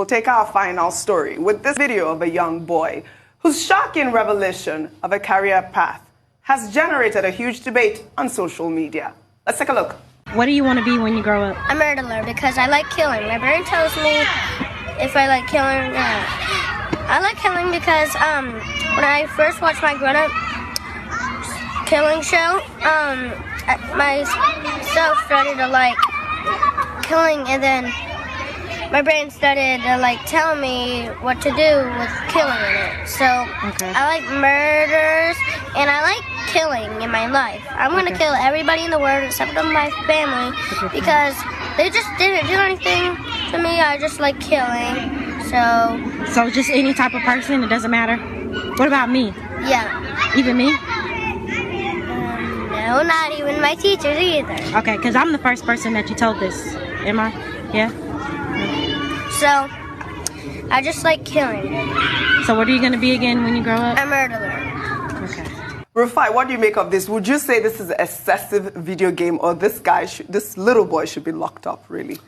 we'll take our final story with this video of a young boy whose shocking revelation of a career path has generated a huge debate on social media. Let's take a look. What do you want to be when you grow up? A murderer because I like killing. My brain tells me if I like killing or not. I like killing because when I first watched my grown-up killing show, myself started to like killing, and then my brain started to like tell me what to do with killing in it. So I like murders and I like killing in my life. I'm gonna kill everybody in the world except for my family because they just didn't do anything to me. I just like killing. So just any type of person, it doesn't matter? What about me? Yeah. Even me? No, not even my teachers either. Okay, because I'm the first person that you told this. Am I? Yeah? So, I just like killing. So what are you going to be again when you grow up? A murderer. Okay. Rufai, what do you make of this? Would you say this is an excessive video game, or this little boy should be locked up, really?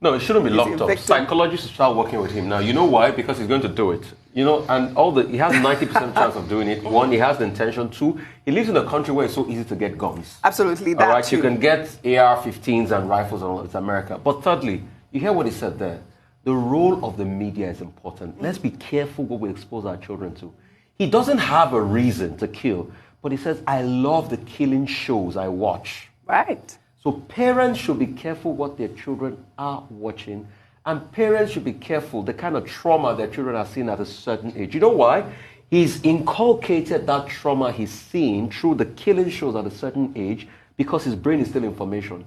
No, it shouldn't be locked up. Psychologists should start working with him now. You know why? Because he's going to do it. You know, and he has 90% chance of doing it. One, he has the intention. Two, he lives in a country where it's so easy to get guns. Absolutely, that all right, too. You can get AR-15s and rifles and all. It's America. But thirdly, you hear what he said there. The role of the media is important. Let's be careful what we expose our children to. He doesn't have a reason to kill, but he says, I love the killing shows I watch. Right. So parents should be careful what their children are watching, and parents should be careful the kind of trauma their children are seeing at a certain age. You know why? He's inculcated that trauma he's seeing through the killing shows at a certain age because his brain is still in formation.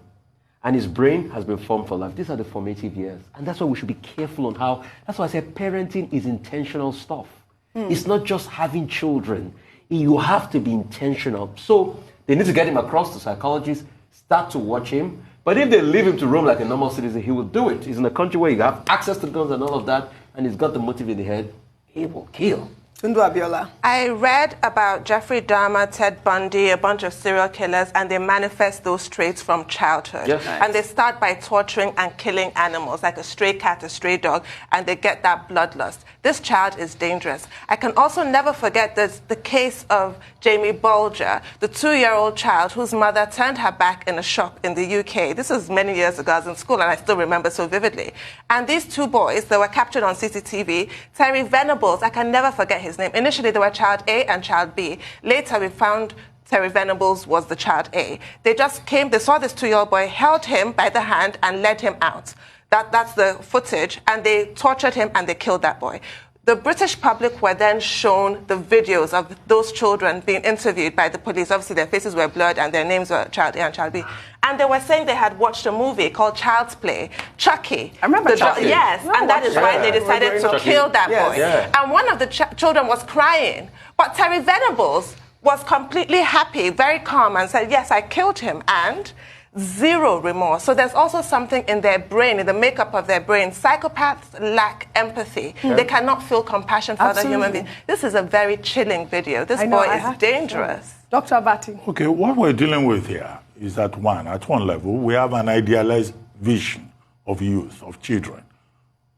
And his brain has been formed for life. These are the formative years. And that's why we should be careful on how, that's why I say parenting is intentional stuff. It's not just having children. You have to be intentional. So they need to get him across to psychologists, start to watch him. But if they leave him to roam like a normal citizen, he will do it. He's in a country where you have access to guns and all of that, and he's got the motive in the head. He will kill. Tundu Abiola. I read about Jeffrey Dahmer, Ted Bundy, a bunch of serial killers, and they manifest those traits from childhood. Yes. And they start by torturing and killing animals, like a stray cat, a stray dog, and they get that bloodlust. This child is dangerous. I can also never forget the case of Jamie Bulger, the 2-year-old child whose mother turned her back in a shop in the UK. This was many years ago. I was in school, and I still remember so vividly. And these two boys, they were captured on CCTV. Terry Venables, I can never forget his name. Initially, they were child A and child B. Later, we found Terry Venables was the child A. They just came, they saw this 2-year-old boy, held him by the hand and led him out. That's the footage, and they tortured him and they killed that boy. The British public were then shown the videos of those children being interviewed by the police. Obviously, their faces were blurred and their names were Child A and Child B. And they were saying they had watched a movie called Child's Play, Chucky. I remember Chucky. Yes, and that is why they decided to kill that boy. Yeah. And one of the children was crying. But Terry Venables was completely happy, very calm, and said, yes, I killed him, and zero remorse. So there's also something in their brain, in the makeup of their brain. Psychopaths lack empathy. They cannot feel compassion for other human beings. This is a very chilling video. This boy is dangerous. Dr. Abati. Okay, what we're dealing with here is that at one level, we have an idealized vision of youth, of children.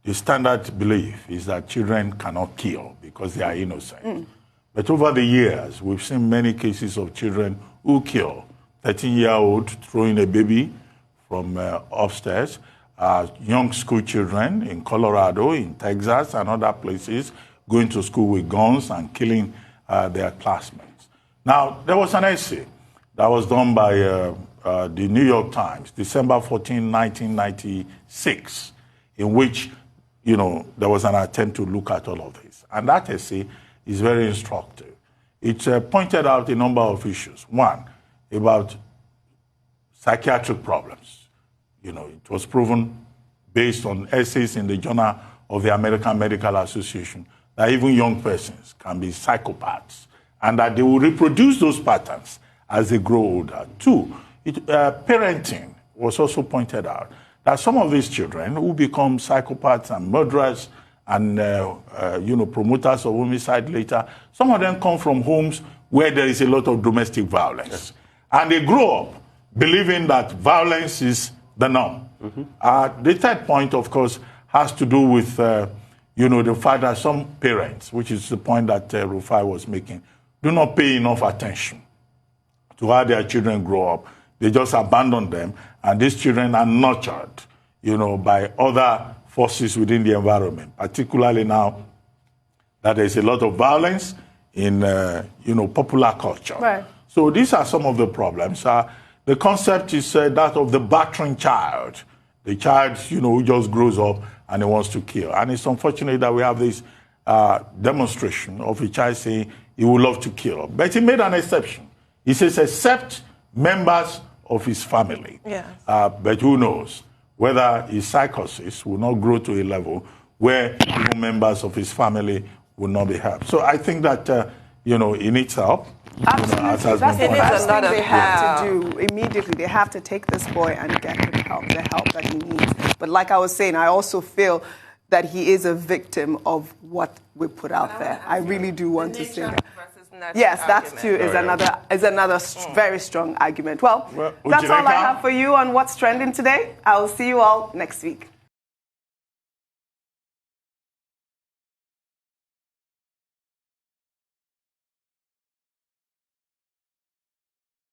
The standard belief is that children cannot kill because they are innocent. But over the years, we've seen many cases of children who kill. 13-year-old throwing a baby from upstairs, young school children in Colorado, in Texas, and other places going to school with guns and killing their classmates. Now, there was an essay that was done by the New York Times, December 14, 1996, in which, there was an attempt to look at all of this. And that essay is very instructive. It pointed out a number of issues. One, about psychiatric problems. It was proven based on essays in the Journal of the American Medical Association that even young persons can be psychopaths and that they will reproduce those patterns as they grow older. Two, parenting was also pointed out that some of these children who become psychopaths and murderers and promoters of homicide later, some of them come from homes where there is a lot of domestic violence. Yes. And they grow up believing that violence is the norm. The third point, of course, has to do with, the fact that some parents, which is the point that Rufai was making, do not pay enough attention to how their children grow up. They just abandon them, and these children are nurtured, by other forces within the environment, particularly now that there's a lot of violence in, popular culture. Right. So these are some of the problems. The concept is that of the battering child, the child, who just grows up and he wants to kill. And it's unfortunate that we have this demonstration of a child saying he would love to kill. But he made an exception. He says, except members of his family. Yes. But who knows whether his psychosis will not grow to a level where even members of his family will not be helped. So I think that, he needs help. Absolutely. As has That's been the pointed first out. thing they have to do immediately. They have to take this boy and get him help, the help that he needs. But like I was saying, I also feel that he is a victim of what we put out there. I really do want to say that. Yes, that too is another very strong argument. Well, that's all I have for you on What's Trending today. I will see you all next week.